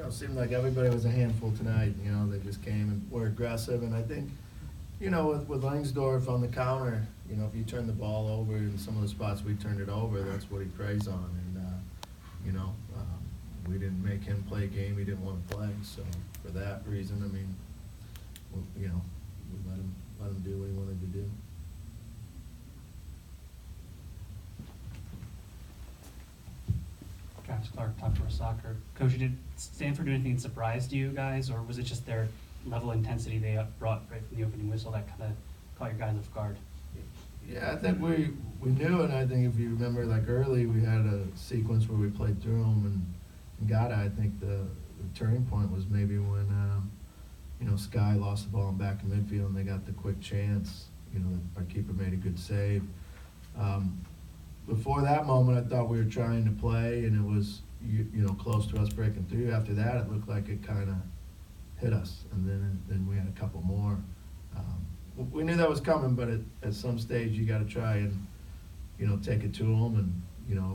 it seemed like everybody was a handful tonight. They just came and were aggressive. And I think, with Langsdorff on the counter, if you turn the ball over in some of the spots we turned it over, that's what he preys on. And, we didn't make him play a game he didn't want to play. So for that reason, I mean, we let him do what he wanted to do. Travis Clark, Top Four Soccer. Coach, did Stanford do anything that surprised you guys, or was it just their level of intensity they brought right from the opening whistle that kind of caught your guys off guard? Yeah, I think we knew it. I think if you remember, like early, we had a sequence where we played through them and got it. I think the turning point was maybe when Sky lost the ball in back in midfield and they got the quick chance. Our keeper made a good save. Before that moment, I thought we were trying to play, and it was close to us breaking through. After that, it looked like it kind of hit us, and then we had a couple more. We knew that was coming, but at some stage you got to try and take it to them. And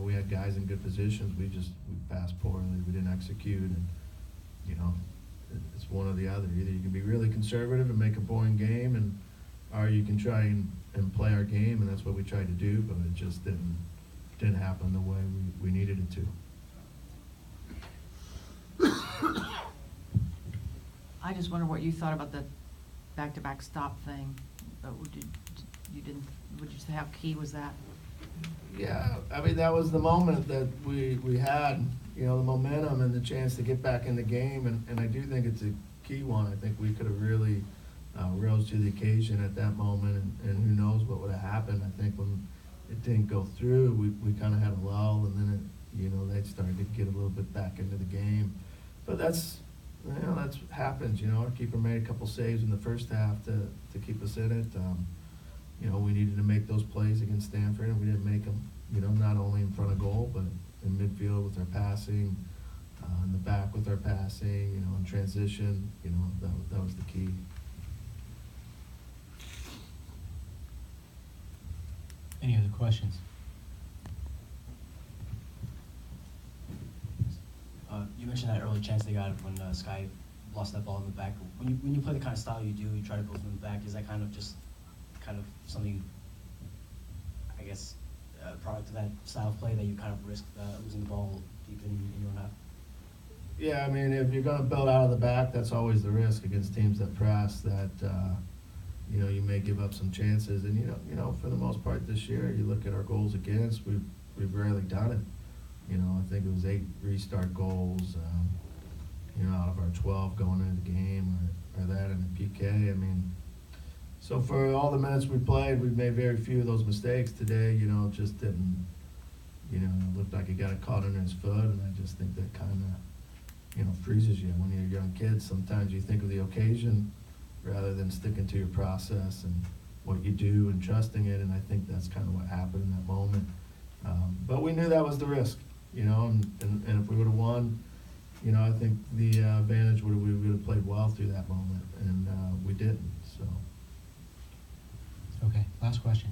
we had guys in good positions. We passed poorly. We didn't execute, and it's one or the other. Either you can be really conservative and make a boring game, or you can try and play our game, and that's what we tried to do, but it just didn't happen the way we needed it to. I just wonder what you thought about the back-to-back stop thing. Would you say how key was that? Yeah, I mean, that was the moment that we had, the momentum and the chance to get back in the game, and I do think it's a key one. I think we could have really rose to the occasion at that moment, and who knows what would have happened. I think when it didn't go through, we kind of had a lull, and then they started to get a little bit back into the game. But that's happens. Our keeper made a couple saves in the first half to keep us in it. We needed to make those plays against Stanford, and we didn't make them. Not only in front of goal, but in midfield with our passing, in the back with our passing. In transition. That was the key. Any other questions? You mentioned that early chance they got when Sky lost that ball in the back. When you play the kind of style you do, you try to go from the back. Is that kind of something, I guess, a product of that style of play that you kind of risk losing the ball deep in your own half? Yeah, I mean, if you're going to build out of the back, that's always the risk against teams that press. That you may give up some chances, and for the most part this year, you look at our goals against, we've rarely done it. I think it was 8 restart goals, out of our 12 going into the game, or that in the PK. I mean, so for all the minutes we played, we've made very few of those mistakes today. It just didn't, it looked like he got it caught under his foot, and I just think that kind of, freezes you. When you're young kids, sometimes you think of the occasion rather than sticking to your process and what you do and trusting it, and I think that's kind of what happened in that moment. But we knew that was the risk, and if we would have won, I think the advantage we would have played well through that moment, and we didn't. So. Okay, last question.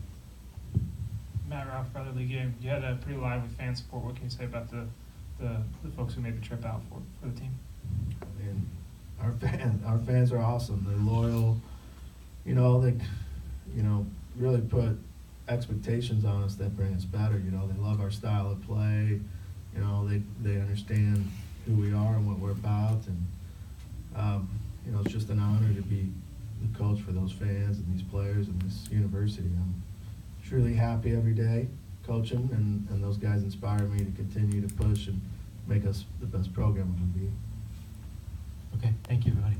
Matt Ralph, Brotherly Game. You had a pretty lively fan support. What can you say about the folks who made the trip out for the team? I mean, our fans are awesome. They're loyal. They really put expectations on us that bring us better. They love our style of play. They understand who we are and what we're about, and it's just an honor to be the coach for those fans and these players and this university. I'm truly happy every day coaching, and those guys inspire me to continue to push and make us the best program we can be. Okay, thank you, everybody.